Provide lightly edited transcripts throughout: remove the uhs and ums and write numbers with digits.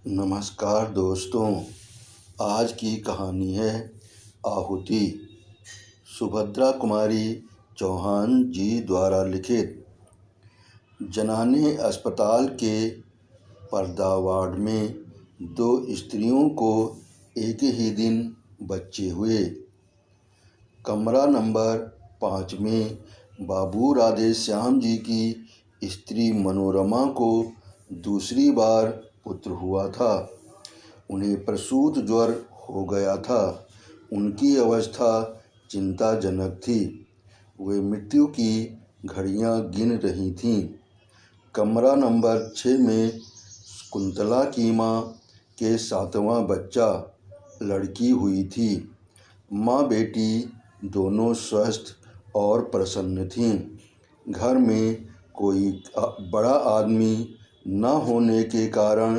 नमस्कार दोस्तों। आज की कहानी है आहुति। सुभद्रा कुमारी चौहान जी द्वारा लिखित। जनाने अस्पताल के पर्दा वार्ड में दो स्त्रियों को एक ही दिन बच्चे हुए। कमरा नंबर 5 में बाबू राधे श्याम जी की स्त्री मनोरमा को दूसरी बार पुत्र हुआ था। उन्हें प्रसूत ज्वर हो गया था। उनकी अवस्था चिंताजनक थी। वे मृत्यु की घड़ियां गिन रही थीं। कमरा नंबर 6 में कुंतला की मां के 7वां बच्चा लड़की हुई थी। माँ बेटी दोनों स्वस्थ और प्रसन्न थीं। घर में कोई बड़ा आदमी न होने के कारण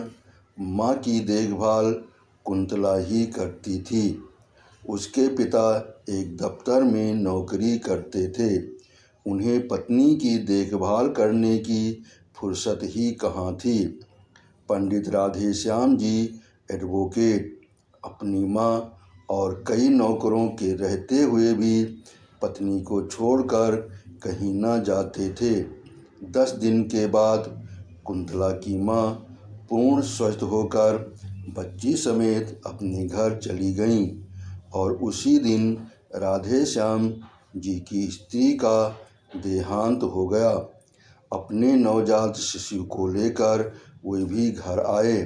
माँ की देखभाल कुंतला ही करती थी। उसके पिता एक दफ्तर में नौकरी करते थे। उन्हें पत्नी की देखभाल करने की फुर्सत ही कहाँ थी। पंडित राधे श्याम जी एडवोकेट अपनी माँ और कई नौकरों के रहते हुए भी पत्नी को छोड़कर कहीं न जाते थे। 10 दिन के बाद कुंतला की माँ पूर्ण स्वस्थ होकर बच्ची समेत अपने घर चली गईं और उसी दिन राधे श्याम जी की स्त्री का देहांत हो गया। अपने नवजात शिशु को लेकर वे भी घर आए,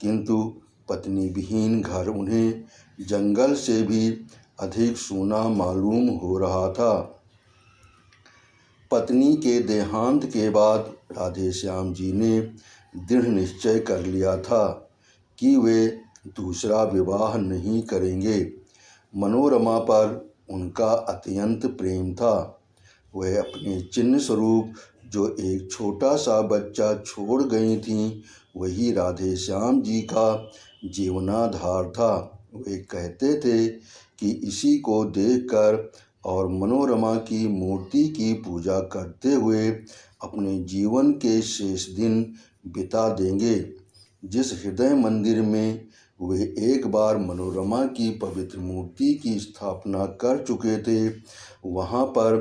किंतु पत्नी विहीन घर उन्हें जंगल से भी अधिक सूना मालूम हो रहा था। पत्नी के देहांत के बाद राधे श्याम जी ने दृढ़ निश्चय कर लिया था कि वे दूसरा विवाह नहीं करेंगे। मनोरमा पर उनका अत्यंत प्रेम था। वह अपने चिन्ह स्वरूप जो एक छोटा सा बच्चा छोड़ गई थीं, वही राधे श्याम जी का जीवनाधार था। वे कहते थे कि इसी को देखकर और मनोरमा की मूर्ति की पूजा करते हुए अपने जीवन के शेष दिन बिता देंगे। जिस हृदय मंदिर में वे एक बार मनोरमा की पवित्र मूर्ति की स्थापना कर चुके थे, वहाँ पर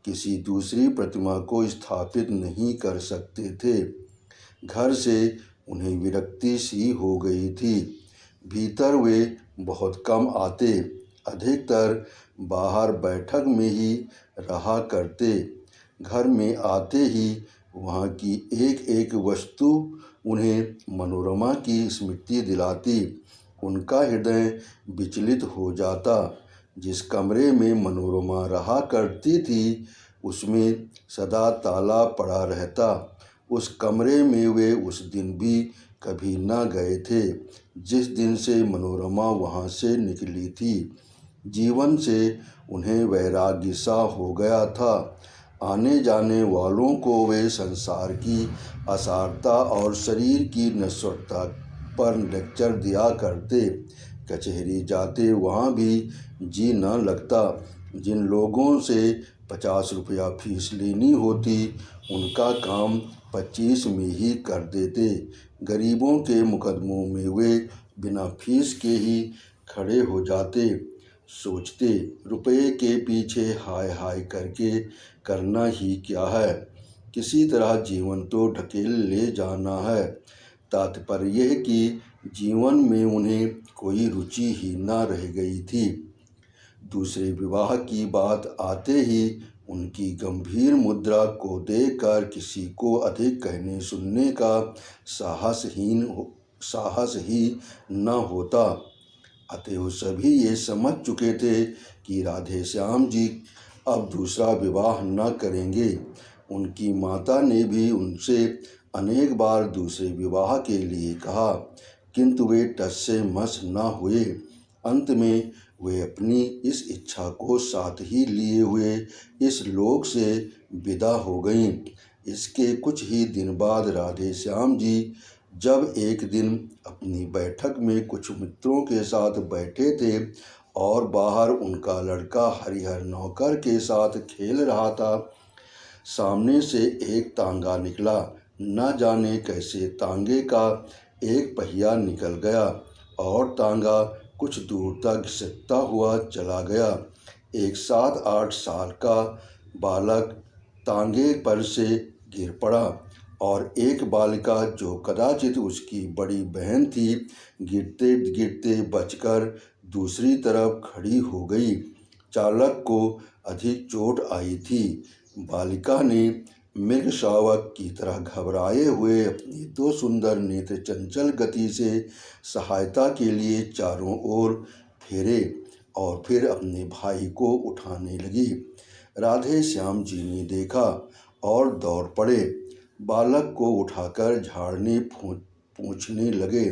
किसी दूसरी प्रतिमा को स्थापित नहीं कर सकते थे। घर से उन्हें विरक्ति सी हो गई थी। भीतर वे बहुत कम आते, अधिकतर बाहर बैठक में ही रहा करते। घर में आते ही वहाँ की एक एक वस्तु उन्हें मनोरमा की स्मृति दिलाती। उनका हृदय विचलित हो जाता। जिस कमरे में मनोरमा रहा करती थी, उसमें सदा ताला पड़ा रहता। उस कमरे में वे उस दिन भी कभी न गए थे जिस दिन से मनोरमा वहाँ से निकली थी। जीवन से उन्हें वैराग्य सा हो गया था। आने जाने वालों को वे संसार की असारता और शरीर की नश्वरता पर लेक्चर दिया करते। कचहरी जाते वहाँ भी जी न लगता। जिन लोगों से 50 रुपया फीस लेनी होती, उनका काम 25 में ही कर देते। गरीबों के मुकदमों में वे बिना फीस के ही खड़े हो जाते। सोचते, रुपये के पीछे हाय हाय करके करना ही क्या है, किसी तरह जीवन तो ढकेल ले जाना है। तात्पर्य यह कि जीवन में उन्हें कोई रुचि ही न रह गई थी। दूसरे विवाह की बात आते ही उनकी गंभीर मुद्रा को देखकर किसी को अधिक कहने सुनने का साहस ही न होता। अतएव सभी ये समझ चुके थे कि राधे श्याम जी अब दूसरा विवाह न करेंगे। उनकी माता ने भी उनसे अनेक बार दूसरे विवाह के लिए कहा, किंतु वे टस से मस न हुए। अंत में वे अपनी इस इच्छा को साथ ही लिए हुए इस लोक से विदा हो गईं। इसके कुछ ही दिन बाद राधे श्याम जी जब एक दिन अपनी बैठक में कुछ मित्रों के साथ बैठे थे और बाहर उनका लड़का हरिहर नौकर के साथ खेल रहा था, सामने से एक तांगा निकला। न जाने कैसे तांगे का एक पहिया निकल गया और तांगा कुछ दूर तक घिसकता हुआ चला गया। एक 7-8 साल का बालक तांगे पर से गिर पड़ा और एक बालिका जो कदाचित उसकी बड़ी बहन थी, गिरते गिरते बचकर दूसरी तरफ खड़ी हो गई। चालक को अधिक चोट आई थी। बालिका ने मृग शावक की तरह घबराए हुए अपनी 2 सुंदर नेत्र चंचल गति से सहायता के लिए चारों ओर फेरे और फिर अपने भाई को उठाने लगी। राधे श्याम जी ने देखा और दौड़ पड़े। बालक को उठाकर झाड़ने पोंछने लगे।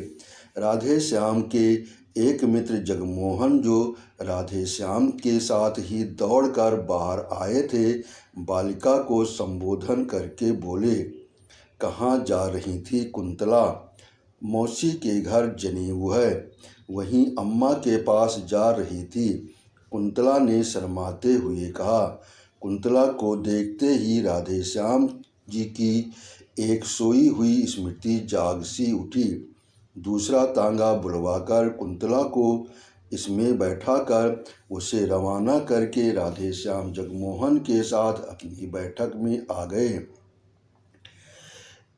राधे श्याम के एक मित्र जगमोहन, जो राधे श्याम के साथ ही दौड़कर बाहर आए थे, बालिका को संबोधन करके बोले, कहाँ जा रही थी कुंतला? मौसी के घर जनेऊ है, वहीं अम्मा के पास जा रही थी, कुंतला ने शर्माते हुए कहा। कुंतला को देखते ही राधे श्याम जी की एक सोई हुई स्मृति जाग सी उठी। दूसरा तांगा बुलवाकर कुंतला को इसमें बैठाकर उसे रवाना करके राधे श्याम जगमोहन के साथ अपनी बैठक में आ गए।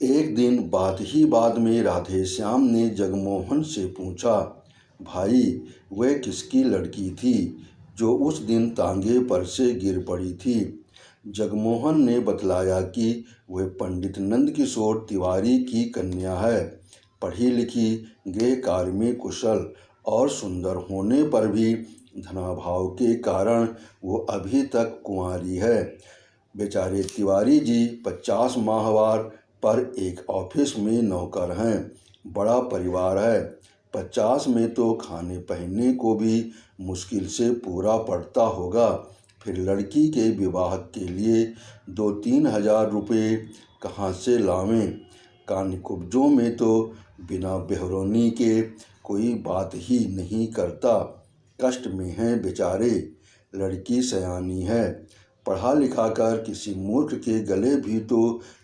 एक दिन बात ही बात में राधे श्याम ने जगमोहन से पूछा, भाई, वह किसकी लड़की थी जो उस दिन तांगे पर से गिर पड़ी थी? जगमोहन ने बतलाया कि वह पंडित नंदकिशोर तिवारी की कन्या है। पढ़ी लिखी, गृह कार्य में कुशल और सुंदर होने पर भी धनाभाव के कारण वो अभी तक कुंवारी है। बेचारे तिवारी जी 50 माहवार पर एक ऑफिस में नौकर हैं। बड़ा परिवार है। 50 में तो खाने पहनने को भी मुश्किल से पूरा पड़ता होगा। फिर लड़की के विवाह के लिए 2-3 हजार रुपये कहाँ से लावें? कानकुब्जों में तो बिना बेहरोनी के कोई बात ही नहीं करता। कष्ट में हैं बेचारे। लड़की सयानी है, पढ़ा लिखा कर किसी मूर्ख के गले भी तो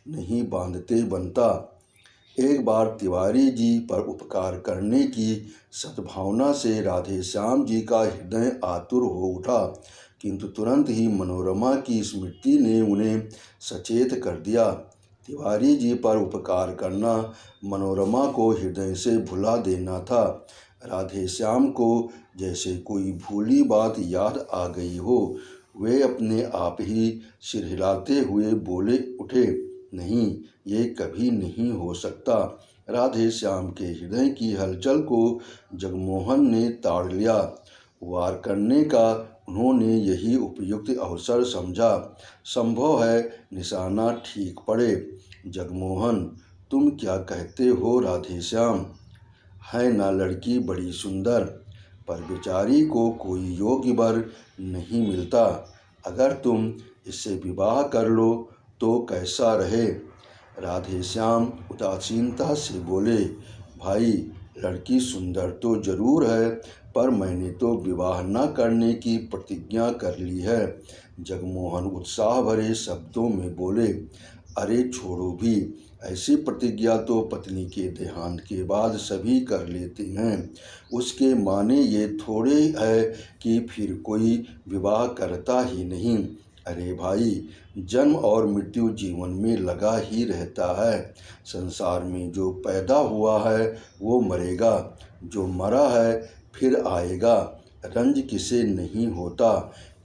नहीं बांधते बनता। एक बार तिवारी जी पर उपकार करने की सद्भावना से राधे श्याम जी का हृदय आतुर हो उठा, किंतु तुरंत ही मनोरमा की स्मृति ने उन्हें सचेत कर दिया। तिवारी जी पर उपकार करना मनोरमा को हृदय से भुला देना था। राधे श्याम को जैसे कोई भूली बात याद आ गई हो। वे अपने आप ही सिर हिलाते हुए बोले उठे, नहीं, ये कभी नहीं हो सकता। राधे श्याम के हृदय की हलचल को जगमोहन ने ताड़ लिया। वार करने का उन्होंने यही उपयुक्त अवसर समझा। संभव है निशाना ठीक पड़े। जगमोहन, तुम क्या कहते हो राधे श्याम? है ना लड़की बड़ी सुंदर, पर बेचारी को कोई योग्य वर नहीं मिलता। अगर तुम इससे विवाह कर लो तो कैसा रहे? राधे श्याम उदासीनता से बोले, भाई, लड़की सुंदर तो जरूर है, पर मैंने तो विवाह न करने की प्रतिज्ञा कर ली है। जगमोहन उत्साह भरे शब्दों में बोले, अरे छोड़ो भी, ऐसी प्रतिज्ञा तो पत्नी के देहांत के बाद सभी कर लेते हैं। उसके माने ये थोड़े है कि फिर कोई विवाह करता ही नहीं। अरे भाई, जन्म और मृत्यु जीवन में लगा ही रहता है। संसार में जो पैदा हुआ है वो मरेगा, जो मरा है फिर आएगा। रंज किसे नहीं होता,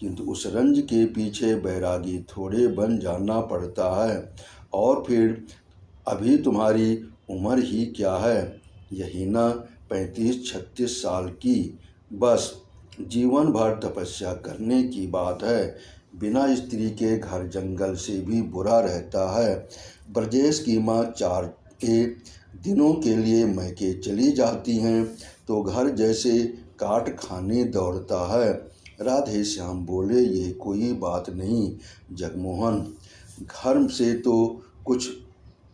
किंतु उस रंज के पीछे बैरागी थोड़े बन जाना पड़ता है। और फिर अभी तुम्हारी उम्र ही क्या है? यही ना 35-36 साल की। बस जीवन भर तपस्या करने की बात है। बिना स्त्री के घर जंगल से भी बुरा रहता है। ब्रजेश की माँ 4 के दिनों के लिए मैके चली जाती हैं तो घर जैसे काट खाने दौड़ता है। राधे श्याम बोले, ये कोई बात नहीं जगमोहन, घर से तो कुछ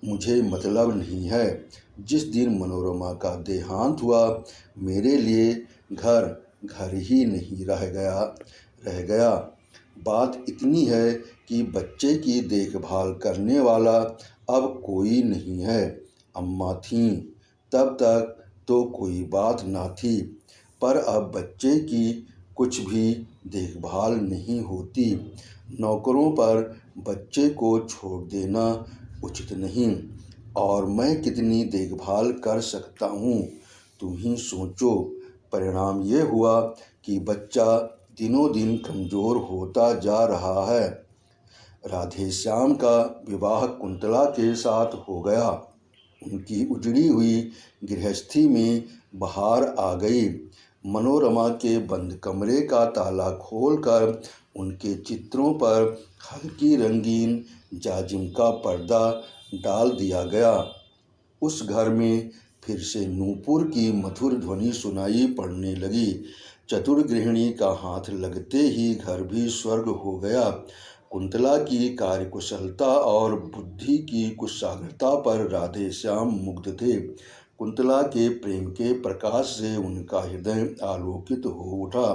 मुझे मतलब नहीं है। जिस दिन मनोरमा का देहांत हुआ, मेरे लिए घर घर ही नहीं रह गया। बात इतनी है कि बच्चे की देखभाल करने वाला अब कोई नहीं है। अम्मा थीं, तब तक तो कोई बात ना थी, पर अब बच्चे की कुछ भी देखभाल नहीं होती। नौकरों पर बच्चे को छोड़ देना उचित नहीं, और मैं कितनी देखभाल कर सकता हूँ, तुम ही सोचो। परिणाम ये हुआ कि बच्चा दिनों दिन कमज़ोर होता जा रहा है। राधेश्याम का विवाह कुंतला के साथ हो गया। उनकी उजड़ी हुई गृहस्थी में बहार आ गई। मनोरमा के बंद कमरे का ताला खोलकर उनके चित्रों पर हल्की रंगीन जाजिम का पर्दा डाल दिया गया। उस घर में फिर से नूपुर की मधुर ध्वनि सुनाई पड़ने लगी। चतुर गृहिणी का हाथ लगते ही घर भी स्वर्ग हो गया। कुंतला की कार्यकुशलता और बुद्धि की कुशाग्रता पर राधेश्याम मुग्ध थे। कुंतला के प्रेम के प्रकाश से उनका हृदय आलोकित हो उठा।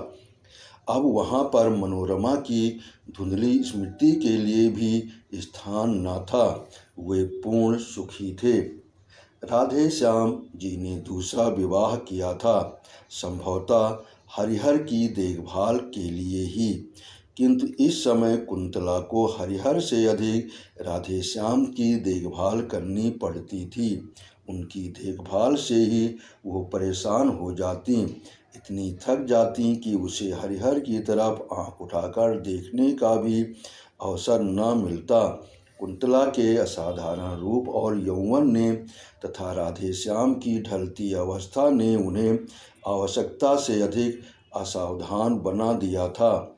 अब वहाँ पर मनोरमा की धुंधली स्मृति के लिए भी स्थान न था। वे पूर्ण सुखी थे। राधेश्याम जी ने दूसरा विवाह किया था, संभवतः हरिहर की देखभाल के लिए ही, किंतु इस समय कुंतला को हरिहर से अधिक राधेश्याम की देखभाल करनी पड़ती थी। उनकी देखभाल से ही वो परेशान हो जाती, इतनी थक जाती कि उसे हरिहर की तरफ आंख उठाकर देखने का भी अवसर न मिलता। कुंतला के असाधारण रूप और यौवन ने तथा राधेश्याम की ढलती अवस्था ने उन्हें आवश्यकता से अधिक असावधान बना दिया था।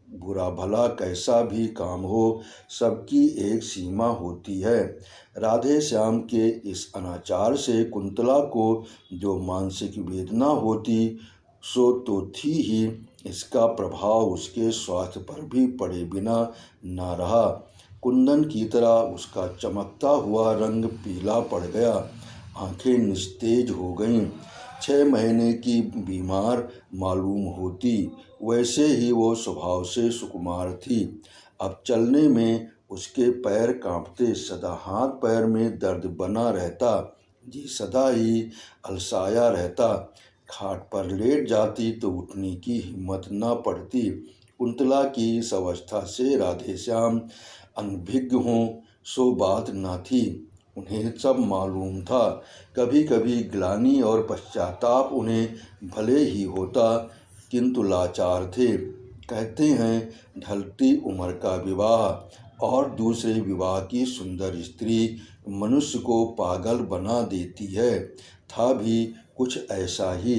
बुरा भला कैसा भी काम हो, सबकी एक सीमा होती है। राधेश्याम के इस अनाचार से कुंतला को जो मानसिक वेदना होती सो तो थी ही, इसका प्रभाव उसके स्वास्थ्य पर भी पड़े बिना न रहा। कुंदन की तरह उसका चमकता हुआ रंग पीला पड़ गया, आंखें निस्तेज हो गईं। 6 महीने की बीमार मालूम होती, वैसे ही वो स्वभाव से सुकुमार थी। अब चलने में उसके पैर कांपते, सदा हाथ पैर में दर्द बना रहता, जी सदा ही अलसाया रहता। खाट पर लेट जाती तो उठने की हिम्मत न पड़ती। कुंतला की इस अवस्था से राधेश्याम अनभिज्ञ हों सो बात न थी, उन्हें सब मालूम था। कभी कभी ग्लानि और पश्चाताप उन्हें भले ही होता, किंतु लाचार थे। कहते हैं, ढलती उम्र का विवाह और दूसरे विवाह की सुंदर स्त्री मनुष्य को पागल बना देती है। था भी कुछ ऐसा ही।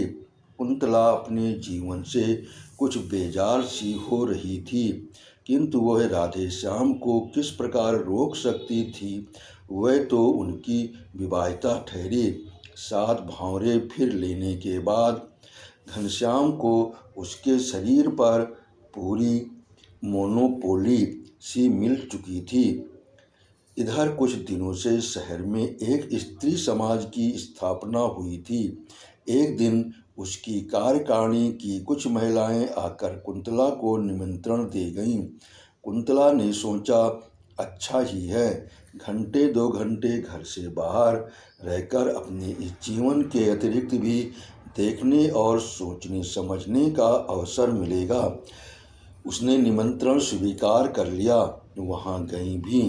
कुंतला अपने जीवन से कुछ बेजार सी हो रही थी, किंतु वह राधेश्याम को किस प्रकार रोक सकती थी। वह तो उनकी विवाहिता ठहरी। 7 भांवरे फिर लेने के बाद घनश्याम को उसके शरीर पर पूरी मोनोपोली सी मिल चुकी थी। इधर कुछ दिनों से शहर में एक स्त्री समाज की स्थापना हुई थी। एक दिन उसकी कार्यकारिणी की कुछ महिलाएं आकर कुंतला को निमंत्रण दे गईं। कुंतला ने सोचा, अच्छा ही है, घंटे 2 घंटे घर से बाहर रहकर अपने इस जीवन के अतिरिक्त भी देखने और सोचने समझने का अवसर मिलेगा। उसने निमंत्रण स्वीकार कर लिया। वहाँ गई भी।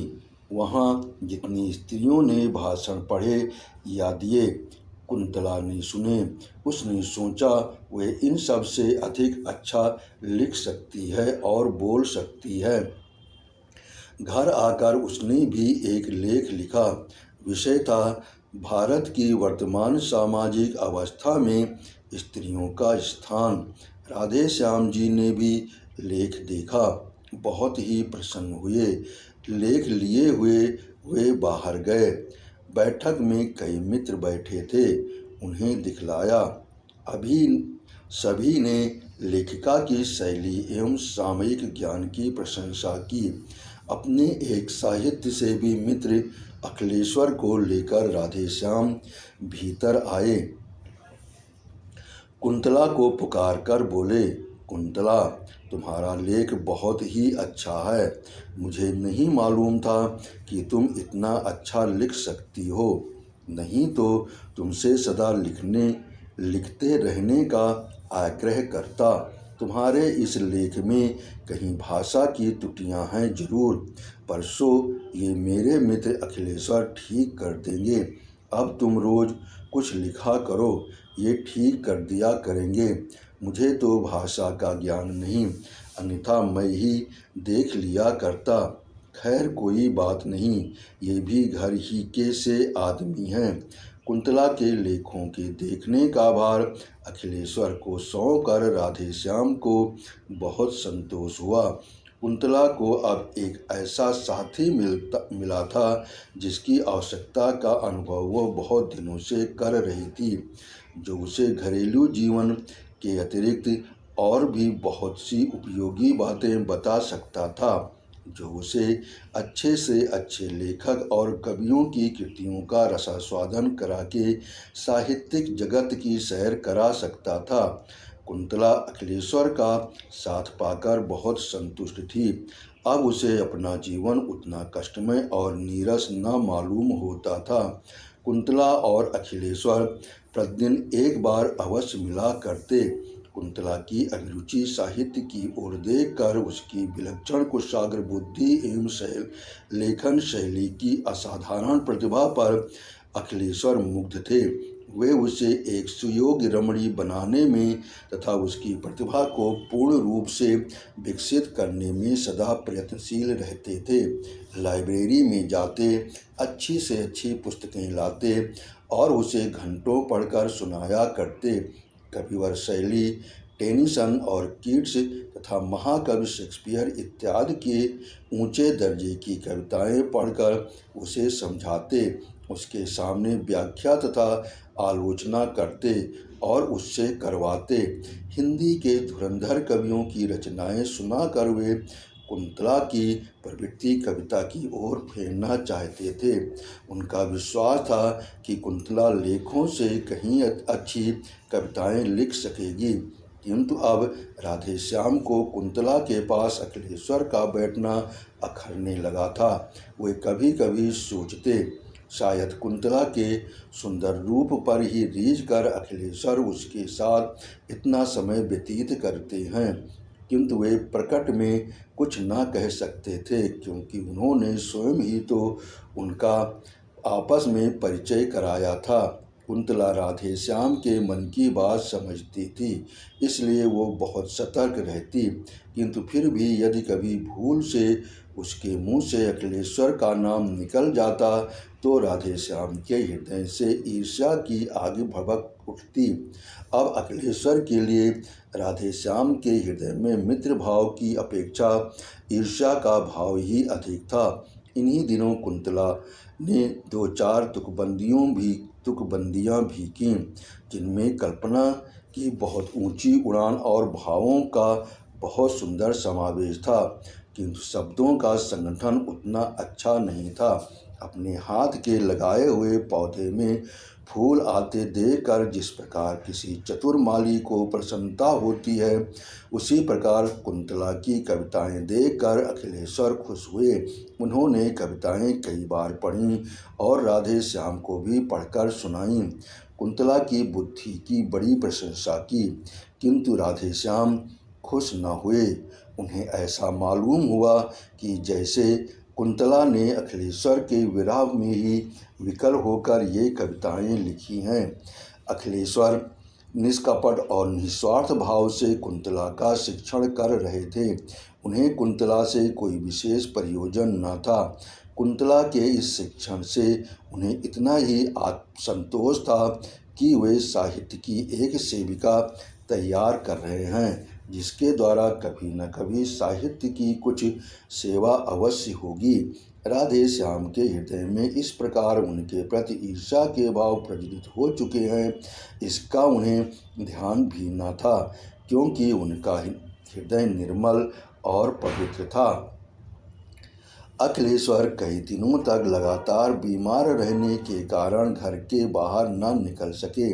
वहाँ जितनी स्त्रियों ने भाषण पढ़े या दिए, कुंतला ने सुने। उसने सोचा, वह इन सब से अधिक अच्छा लिख सकती है और बोल सकती है। घर आकर उसने भी एक लेख लिखा। विषय था, भारत की वर्तमान सामाजिक अवस्था में स्त्रियों का स्थान। राधेश्याम जी ने भी लेख देखा, बहुत ही प्रसन्न हुए। लेख लिए हुए वे बाहर गए। बैठक में कई मित्र बैठे थे, उन्हें दिखलाया। अभी सभी ने लेखिका की शैली एवं सामयिक ज्ञान की प्रशंसा की। अपने एक साहित्य से भी मित्र अखिलेश्वर को लेकर राधेश्याम भीतर आए। कुंतला को पुकार कर बोले, कुंतला, तुम्हारा लेख बहुत ही अच्छा है। मुझे नहीं मालूम था कि तुम इतना अच्छा लिख सकती हो। नहीं तो तुमसे सदा लिखते रहने का आग्रह करता। तुम्हारे इस लेख में कहीं भाषा की त्रुटियां हैं जरूर, परसों ये मेरे मित्र अखिलेश्वर ठीक कर देंगे। अब तुम रोज कुछ लिखा करो, ये ठीक कर दिया करेंगे। मुझे तो भाषा का ज्ञान नहीं, अन्यथा मैं ही देख लिया करता। खैर कोई बात नहीं, ये भी घर ही के से आदमी हैं। कुंतला के लेखों के देखने का भार अखिलेश्वर को सौंपकर राधेश्याम को बहुत संतोष हुआ। कुंतला को अब एक ऐसा साथी मिला था जिसकी आवश्यकता का अनुभव वह बहुत दिनों से कर रही थी, जो उसे घरेलू जीवन के अतिरिक्त और भी बहुत सी उपयोगी बातें बता सकता था, जो उसे अच्छे से अच्छे लेखक और कवियों की कृतियों का रसास्वादन करा के साहित्यिक जगत की सैर करा सकता था। कुंतला अखिलेश्वर का साथ पाकर बहुत संतुष्ट थी। अब उसे अपना जीवन उतना कष्टमय और नीरस न मालूम होता था। कुंतला और अखिलेश्वर प्रतिदिन एक बार अवश्य मिला करते। कुंतला की अभिरुचि साहित्य की ओर देखकर उसकी विलक्षण कुशाग्र बुद्धि एवं लेखन शैली की असाधारण प्रतिभा पर अखिलेश्वर मुग्ध थे। वे उसे एक सुयोग्य रमणी बनाने में तथा उसकी प्रतिभा को पूर्ण रूप से विकसित करने में सदा प्रयत्नशील रहते थे। लाइब्रेरी में जाते, अच्छी से अच्छी पुस्तकें लाते और उसे घंटों पढ़कर सुनाया करते। कविवर शैली, टेनिसन और कीट्स तथा महाकवि शेक्सपियर इत्यादि के ऊंचे दर्जे की कविताएं पढ़कर उसे समझाते, उसके सामने व्याख्या तथा आलोचना करते और उससे करवाते। हिंदी के धुरंधर कवियों की रचनाएं सुनाकर वे कुंतला की प्रवृत्ति कविता की ओर फेरना चाहते थे। उनका विश्वास था कि कुंतला लेखों से कहीं अच्छी कविताएं लिख सकेगी, किंतु अब राधेश्याम को कुंतला के पास अखिलेश्वर का बैठना अखरने लगा था। वे कभी कभी सोचते, शायद कुंतला के सुंदर रूप पर ही रीझ कर अखिलेश्वर उसके साथ इतना समय व्यतीत करते हैं, किंतु वे प्रकट में कुछ न कह सकते थे, क्योंकि उन्होंने स्वयं ही तो उनका आपस में परिचय कराया था। कुंतला राधेश्याम के मन की बात समझती थी, इसलिए वो बहुत सतर्क रहती, किंतु फिर भी यदि कभी भूल से उसके मुंह से अखिलेश्वर का नाम निकल जाता तो राधेश्याम के हृदय से ईर्ष्या की आग भभक उठती। अब अखिलेश्वर के लिए राधेश्याम के हृदय में मित्र भाव की अपेक्षा ईर्ष्या का भाव ही अधिक था। इन्हीं दिनों कुंतला ने 2-4 तुकबंदियाँ भी कीं, जिनमें कल्पना की बहुत ऊंची उड़ान और भावों का बहुत सुंदर समावेश था, किंतु शब्दों का संगठन उतना अच्छा नहीं था। अपने हाथ के लगाए हुए पौधे में फूल आते देखकर जिस प्रकार किसी चतुर माली को प्रसन्नता होती है, उसी प्रकार कुंतला की कविताएं देखकर अखिलेश्वर खुश हुए। उन्होंने कविताएं कई बार पढ़ीं और राधेश्याम को भी पढ़कर सुनाईं। कुंतला की बुद्धि की बड़ी प्रशंसा की, किंतु राधेश्याम खुश न हुए। उन्हें ऐसा मालूम हुआ कि जैसे कुंतला ने अखिलेश्वर के विरह में ही विकल होकर ये कविताएं लिखी हैं। अखिलेश्वर निष्कपट और निस्वार्थ भाव से कुंतला का शिक्षण कर रहे थे। उन्हें कुंतला से कोई विशेष प्रयोजन न था। कुंतला के इस शिक्षण से उन्हें इतना ही आत्मसंतोष था कि वे साहित्य की एक सेविका तैयार कर रहे हैं, जिसके द्वारा कभी न कभी साहित्य की कुछ सेवा अवश्य होगी। राधेश्याम के हृदय में इस प्रकार उनके प्रति ईर्ष्या के भाव प्रज्वलित हो चुके हैं, इसका उन्हें ध्यान भी न था, क्योंकि उनका हृदय निर्मल और पवित्र था। अखिलेश्वर कई दिनों तक लगातार बीमार रहने के कारण घर के बाहर न निकल सके।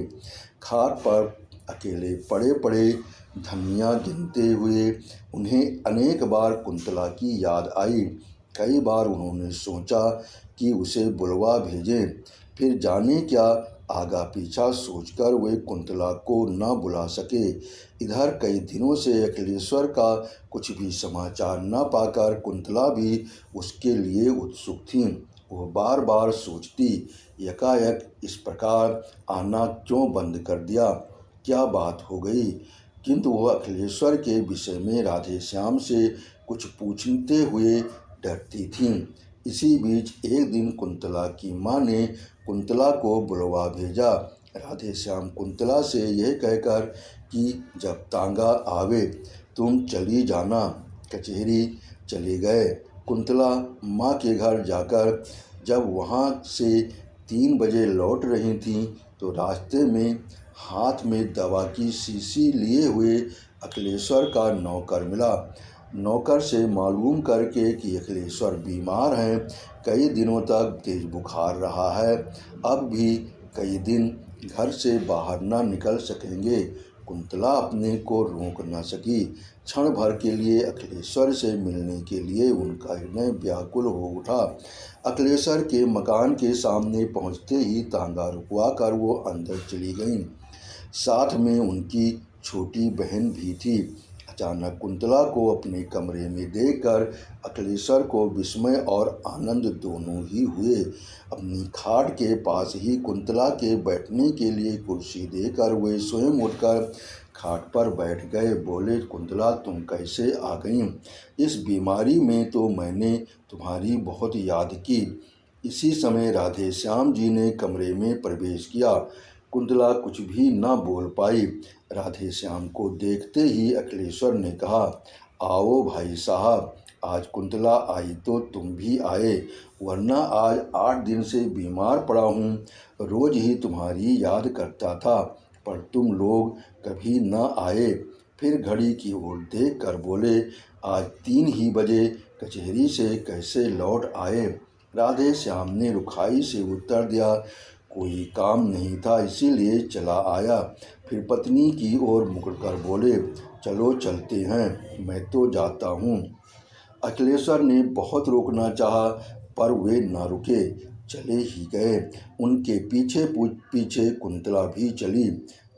खाट पर अकेले पड़े पड़े धनिया गिनते हुए उन्हें अनेक बार कुंतला की याद आई। कई बार उन्होंने सोचा कि उसे बुलवा भेजें, फिर जाने क्या आगा पीछा सोचकर वे कुंतला को न बुला सके। इधर कई दिनों से अखिलेश्वर का कुछ भी समाचार न पाकर कुंतला भी उसके लिए उत्सुक थी। वह बार बार सोचती, एकाएक इस प्रकार आना क्यों बंद कर दिया, क्या बात हो गई। किंतु वह अखिलेश्वर के विषय में राधे श्याम से कुछ पूछते हुए डरती थी। इसी बीच एक दिन कुंतला की माँ ने कुंतला को बुलवा भेजा। राधे श्याम कुंतला से यह कहकर कि जब तांगा आवे तुम चली जाना, कचहरी चले गए। कुंतला माँ के घर जाकर जब वहाँ से 3 बजे लौट रही थी तो रास्ते में हाथ में दवा की शीशी लिए हुए अखिलेश्वर का नौकर मिला। नौकर से मालूम करके कि अखिलेश्वर बीमार हैं, कई दिनों तक तेज बुखार रहा है, अब भी कई दिन घर से बाहर न निकल सकेंगे। कुंतला अपने को रोक न सकी। क्षण भर के लिए अखिलेश्वर से मिलने के लिए उनका हृदय व्याकुल हो उठा। अखिलेश्वर के मकान के सामने पहुंचते ही तांगा रुकवा कर वो अंदर चली गईं। साथ में उनकी छोटी बहन भी थी। अचानक कुंतला को अपने कमरे में देखकर अखिलेश्वर को विस्मय और आनंद दोनों ही हुए। अपनी खाट के पास ही कुंतला के बैठने के लिए कुर्सी देकर वे स्वयं उठकर खाट पर बैठ गए। बोले, कुंतला तुम कैसे आ गई? इस बीमारी में तो मैंने तुम्हारी बहुत याद की। इसी समय राधे श्याम जी ने कमरे में प्रवेश किया। कुंतला कुछ भी न बोल पाई। राधे श्याम को देखते ही अखिलेश्वर ने कहा, आओ भाई साहब, आज कुंतला आई तो तुम भी आए, वरना आज 8 दिन से बीमार पड़ा हूँ। रोज ही तुम्हारी याद करता था, पर तुम लोग कभी न आए। फिर घड़ी की ओर देख कर बोले, आज 3 ही बजे कचहरी से कैसे लौट आए? राधे श्याम ने रुखाई से उत्तर दिया, कोई काम नहीं था इसीलिए चला आया। फिर पत्नी की ओर मुड़कर बोले, चलो चलते हैं, मैं तो जाता हूँ। अखिलेश्वर ने बहुत रोकना चाहा पर वे न रुके, चले ही गए। उनके पीछे पीछे कुंतला भी चली।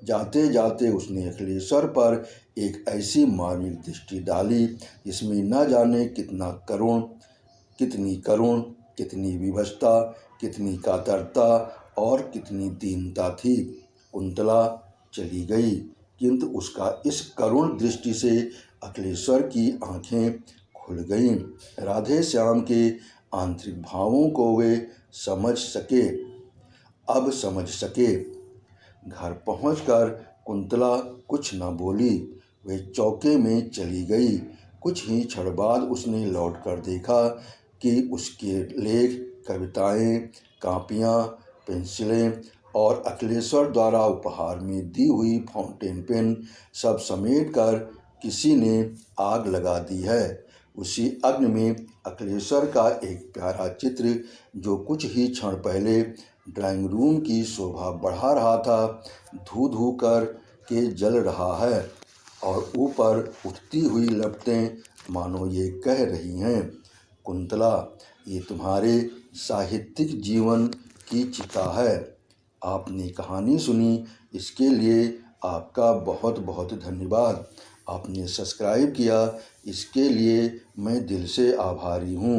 जाते जाते उसने अखिलेश्वर पर एक ऐसी मार्मिक दृष्टि डाली जिसमें न जाने कितना करुण, कितनी विवशता, कितनी कातरता और कितनी दीनता थी। कुंतला चली गई, किंतु उसका इस करुण दृष्टि से अखिलेश्वर की आंखें खुल गईं। राधे श्याम के आंतरिक भावों को वे समझ सके। घर पहुंचकर कुंतला कुछ न बोली, वे चौके में चली गई। कुछ ही क्षण बाद उसने लौटकर देखा कि उसके लेख, कविताएं, कापियां, पेंसिलें और अखिलेश्वर द्वारा उपहार में दी हुई फाउंटेन पेन सब समेटकर किसी ने आग लगा दी है। उसी अग्नि में अखिलेश्वर का एक प्यारा चित्र, जो कुछ ही क्षण पहले ड्राइंग रूम की शोभा बढ़ा रहा था, धू धू कर के जल रहा है और ऊपर उठती हुई लपटें मानो ये कह रही हैं, कुंतला, ये तुम्हारे साहित्यिक जीवन की चिता है। आपने कहानी सुनी, इसके लिए आपका बहुत बहुत धन्यवाद। आपने सब्सक्राइब किया, इसके लिए मैं दिल से आभारी हूँ।